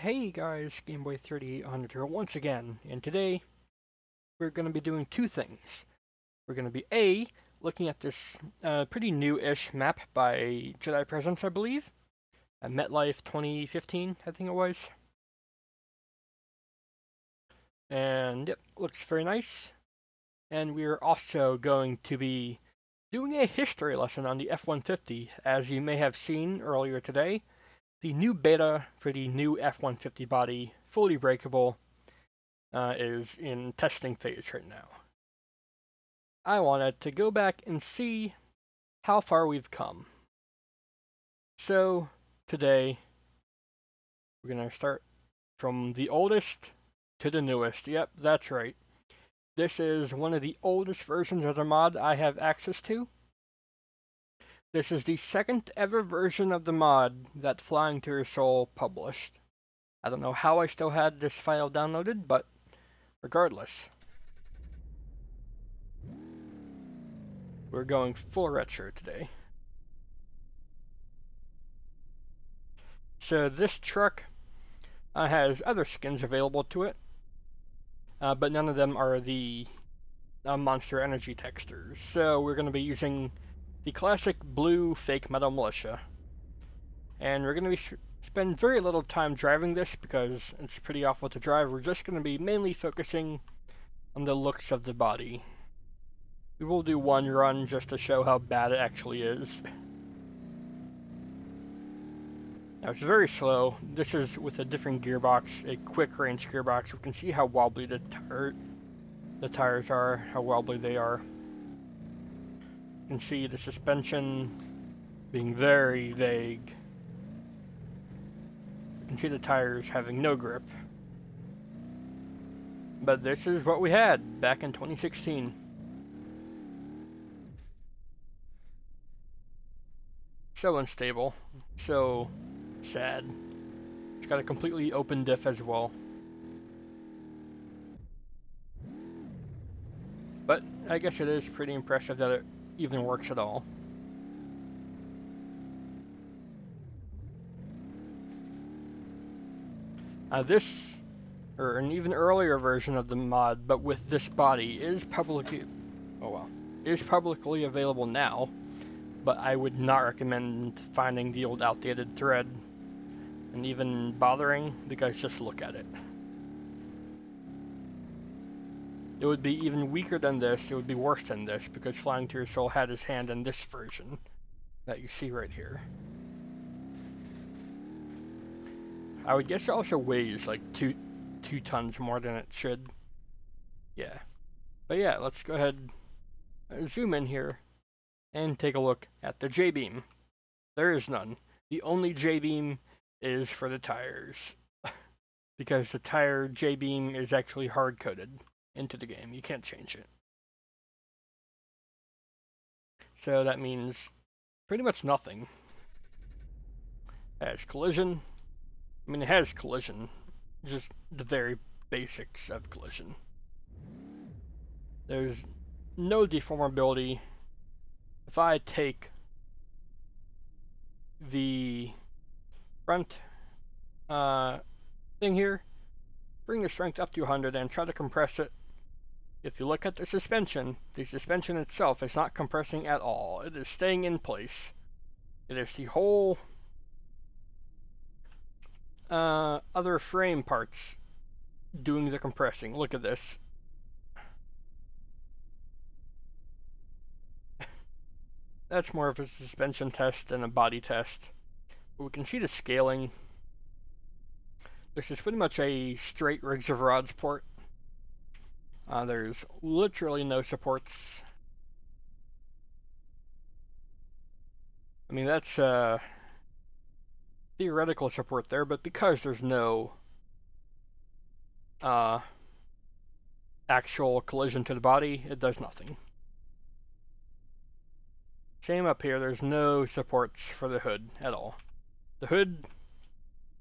Hey guys, Gameboy3800 here once again, and today we're going to be doing two things. We're going to be looking at this pretty new-ish map by Jedi Presence, I believe, at MetLife 2015, I think it was. And yep, looks very nice. And we're also going to be doing a history lesson on the F150. As you may have seen earlier today, the new beta for the new F150 body, fully breakable, is in testing phase right now. I wanted to go back and see how far we've come. So today we're going to start from the oldest to the newest. Yep, that's right. This is one of the oldest versions of the mod I have access to. This is the second ever version of the mod that Flying to Your Soul published. I don't know how I still had this file downloaded, but regardless. We're going full retro today. So this truck has other skins available to it, but none of them are the Monster Energy textures. So we're going to be using the classic blue fake metal militia, and we're going to spend very little time driving this because it's pretty awful to drive. We're just going to be mainly focusing on the looks of the body. We will do one run just to show how bad it actually is. Now it's very slow. This is with a different gearbox, a quick range gearbox. We can see how wobbly the tires are, how wobbly they are. You can see the suspension being very vague. You can see the tires having no grip. But this is what we had back in 2016. So unstable, so sad. It's got a completely open diff as well. But I guess it is pretty impressive that it even works at all. This, or an even earlier version of the mod, but with this body, is publicly available now. But I would not recommend finding the old outdated thread and even bothering, because just look at it. It would be even weaker than this, it would be worse than this, because Flying to Your Soul had his hand in this version that you see right here. I would guess it also weighs like two tons more than it should. Yeah. But yeah, let's go ahead and zoom in here and take a look at the J-beam. There is none. The only J-beam is for the tires, because the tire J-beam is actually hard-coded into the game. You can't change it. So that means pretty much nothing. It has collision. I mean, it has collision, just the very basics of collision. There's no deformability. If I take the front thing here, bring the strength up to 100 and try to compress it, if you look at the suspension itself is not compressing at all. It is staying in place. It is the whole other frame parts doing the compressing. Look at this. That's more of a suspension test than a body test. But we can see the scaling. This is pretty much a straight rigs of rods port. There's literally no supports. I mean, that's theoretical support there, but because there's no actual collision to the body, it does nothing. Same up here, there's no supports for the hood at all. The hood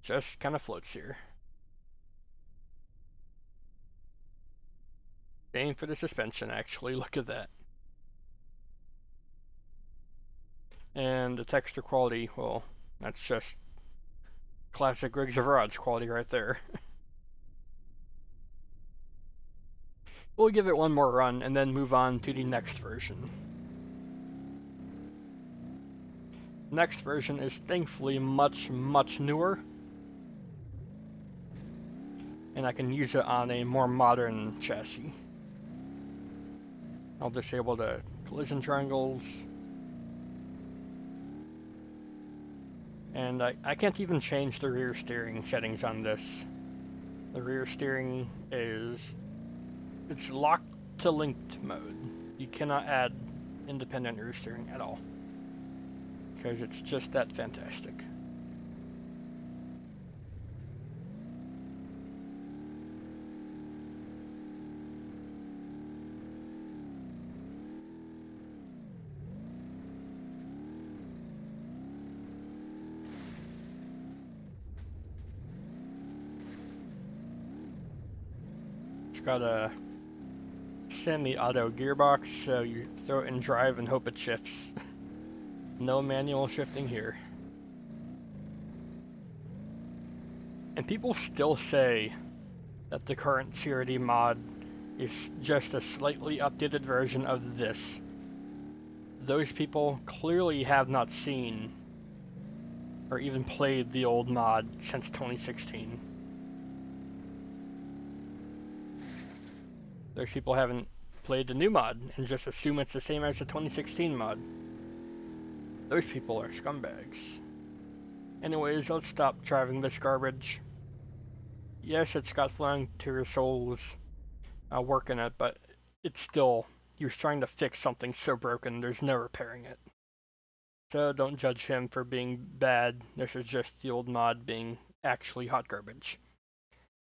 just kind of floats here. Same for the suspension, actually, look at that. And the texture quality, well, that's just classic Rigs of Rods quality right there. We'll give it one more run and then move on to the next version. Next version is thankfully much newer, and I can use it on a more modern chassis. I'll disable the collision triangles, and I can't even change the rear steering settings on this. The rear steering it's locked to linked mode. You cannot add independent rear steering at all, because it's just that fantastic. It's got a semi-auto gearbox, so you throw it in drive and hope it shifts. No manual shifting here. And people still say that the current CRD mod is just a slightly updated version of this. Those people clearly have not seen or even played the old mod since 2016. Those people haven't played the new mod and just assume it's the same as the 2016 mod. Those people are scumbags. Anyways, let's stop driving this garbage. Yes, it's got Flying to Your Soul's work in it, but it's still, you're trying to fix something so broken, there's no repairing it. So don't judge him for being bad. This is just the old mod being actually hot garbage.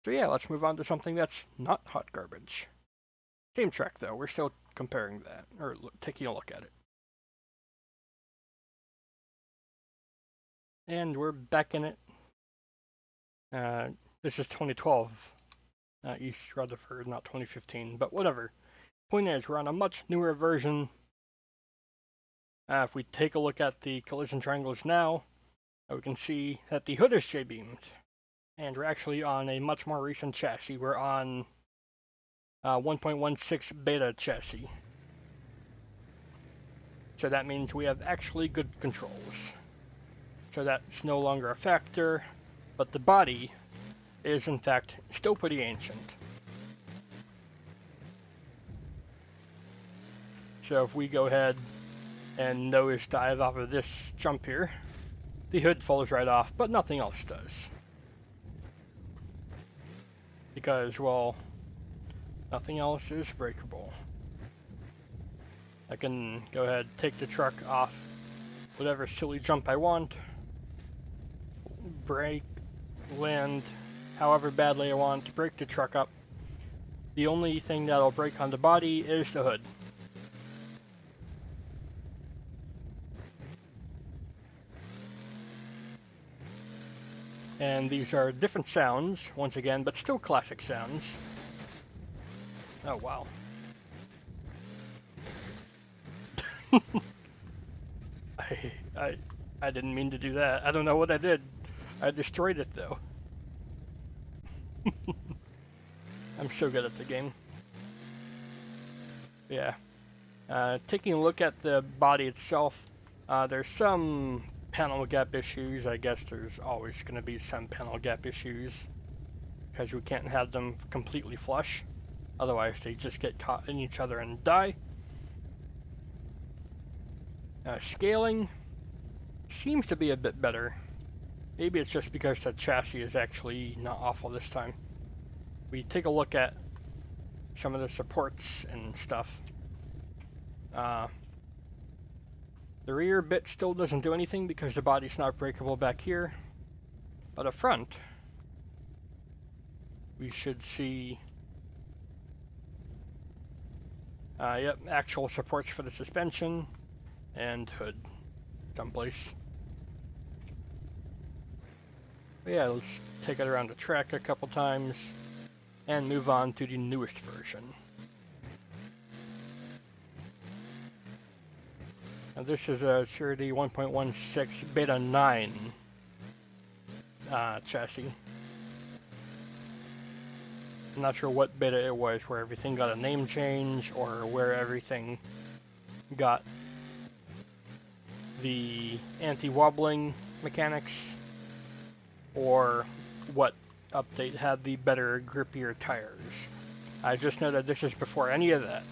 So yeah, let's move on to something that's not hot garbage. Same track though, we're still comparing that, or taking a look at it. And we're back in it. This is 2012 East Rutherford, not 2015, but whatever. Point is, we're on a much newer version. If we take a look at the collision triangles now, we can see that the hood is J-beamed. And we're actually on a much more recent chassis. We're on 1.16 beta chassis. So that means we have actually good controls. So that's no longer a factor, but the body is in fact still pretty ancient. So if we go ahead and nose dive off of this jump here, the hood falls right off, but nothing else does. Because, well, nothing else is breakable. I can go ahead, take the truck off whatever silly jump I want, brake, land, however badly I want, break the truck up. The only thing that'll break on the body is the hood. And these are different sounds, once again, but still classic sounds. Oh, wow. I didn't mean to do that. I don't know what I did. I destroyed it, though. I'm so good at the game. Yeah. Taking a look at the body itself, there's some panel gap issues. I guess there's always going to be some panel gap issues, because we can't have them completely flush. Otherwise, they just get caught in each other and die. Scaling seems to be a bit better. Maybe it's just because the chassis is actually not awful this time. We take a look at some of the supports and stuff. The rear bit still doesn't do anything because the body's not breakable back here. But up front, we should see yep, actual supports for the suspension and hood someplace. But yeah, let's take it around the track a couple times and move on to the newest version. Now this is a CRD 1.16 Beta 9 chassis. I'm not sure what beta it was, where everything got a name change, or where everything got the anti-wobbling mechanics, or what update had the better, grippier tires. I just know that this is before any of that.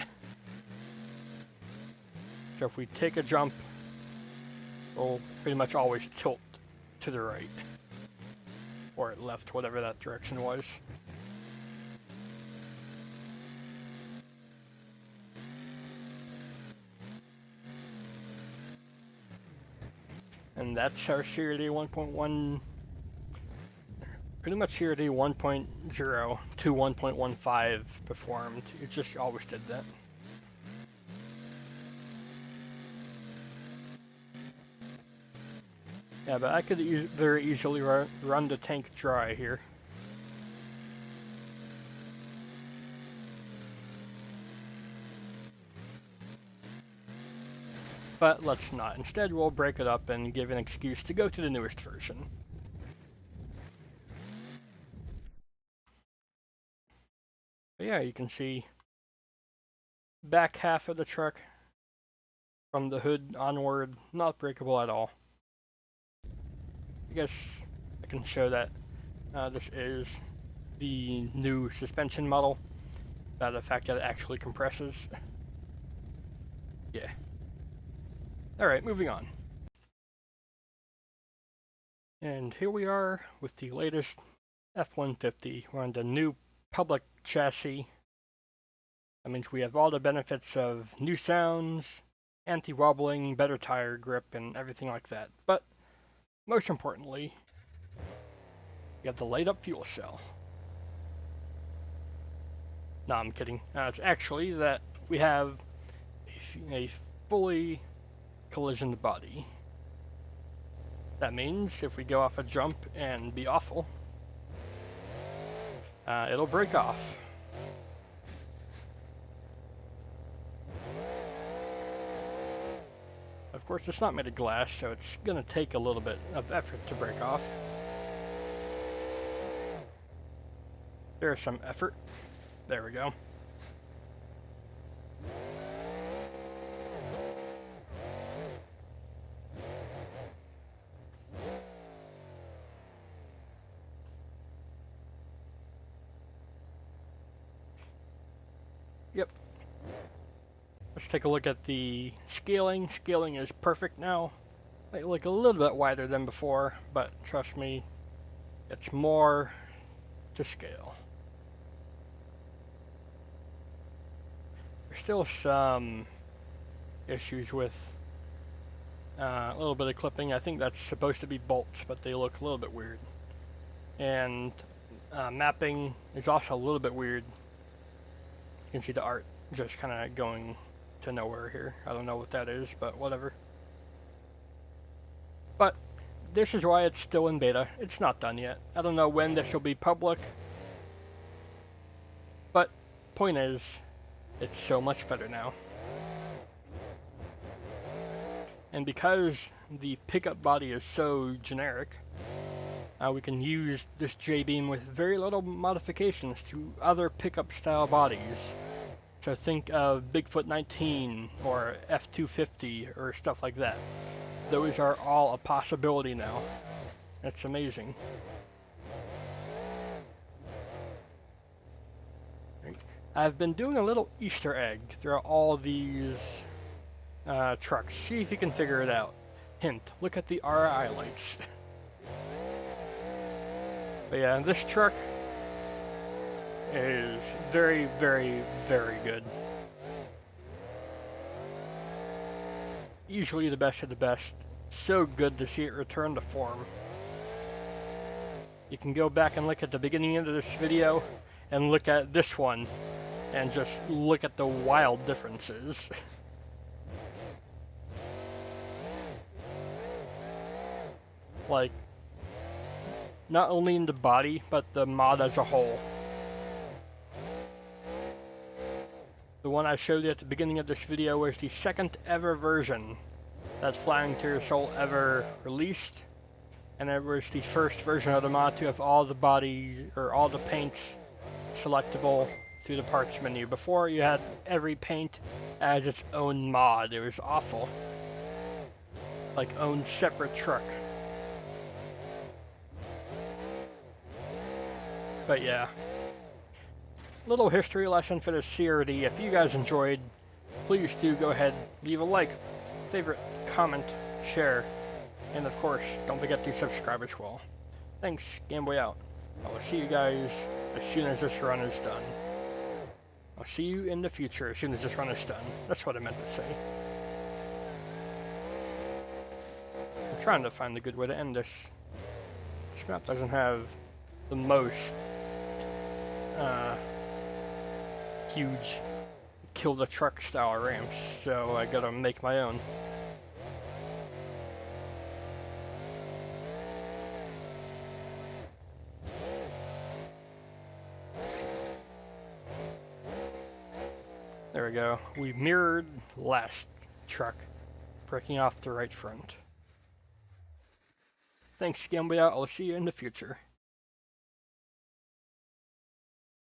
So if we take a jump, we'll pretty much always tilt to the right. Or left, whatever that direction was. And that's our CRD 1.1, pretty much CRD 1.0 to 1.15 performed. It just always did that. Yeah, but I could very easily run the tank dry here. But let's not. Instead, we'll break it up and give an excuse to go to the newest version. But yeah, you can see back half of the truck from the hood onward, not breakable at all. I guess I can show that this is the new suspension model, by the fact that it actually compresses. Yeah. Alright, moving on. And here we are with the latest F150. We're on the new public chassis. That means we have all the benefits of new sounds, anti-wobbling, better tire grip, and everything like that. But most importantly, we have the light-up fuel cell. No, I'm kidding. It's actually that we have a fully collisioned body. That means if we go off a jump and be awful, it'll break off. Of course, it's not made of glass, so it's going to take a little bit of effort to break off. There's some effort. There we go. Yep. Let's take a look at the scaling. Scaling is perfect now. Might look a little bit wider than before, but trust me, it's more to scale. There's still some issues with a little bit of clipping. I think that's supposed to be bolts, but they look a little bit weird. And mapping is also a little bit weird. You can see the art just kind of going to nowhere here. I don't know what that is, but whatever. But this is why it's still in beta. It's not done yet. I don't know when this will be public. But point is, it's so much better now. And because the pickup body is so generic, we can use this J-beam with very little modifications to other pickup style bodies. So think of Bigfoot 19 or F250 or stuff like that. Those are all a possibility now. It's amazing. I've been doing a little Easter egg throughout all these trucks. See if you can figure it out. Hint, look at the RI lights. But yeah, this truck is very, very, very good. Usually the best of the best. So good to see it return to form. You can go back and look at the beginning of this video and look at this one and just look at the wild differences. Like, not only in the body, but the mod as a whole. The one I showed you at the beginning of this video was the second ever version that Flying to Your Soul ever released, and it was the first version of the mod to have all the bodies or all the paints selectable through the parts menu. Before, you had every paint as its own mod. It was awful. Like, own separate truck. But yeah. Little history lesson for the CRD. If you guys enjoyed, please do go ahead, leave a like, favorite, comment, share, and of course, don't forget to subscribe as well. Thanks, Gameboy out. I will see you guys as soon as this run is done. I'll see you in the future as soon as this run is done. That's what I meant to say. I'm trying to find a good way to end this. This map doesn't have the most huge kill the truck style ramps, so I gotta make my own. There we go. We mirrored last truck, breaking off the right front. Thanks, Gameboy out. I'll see you in the future.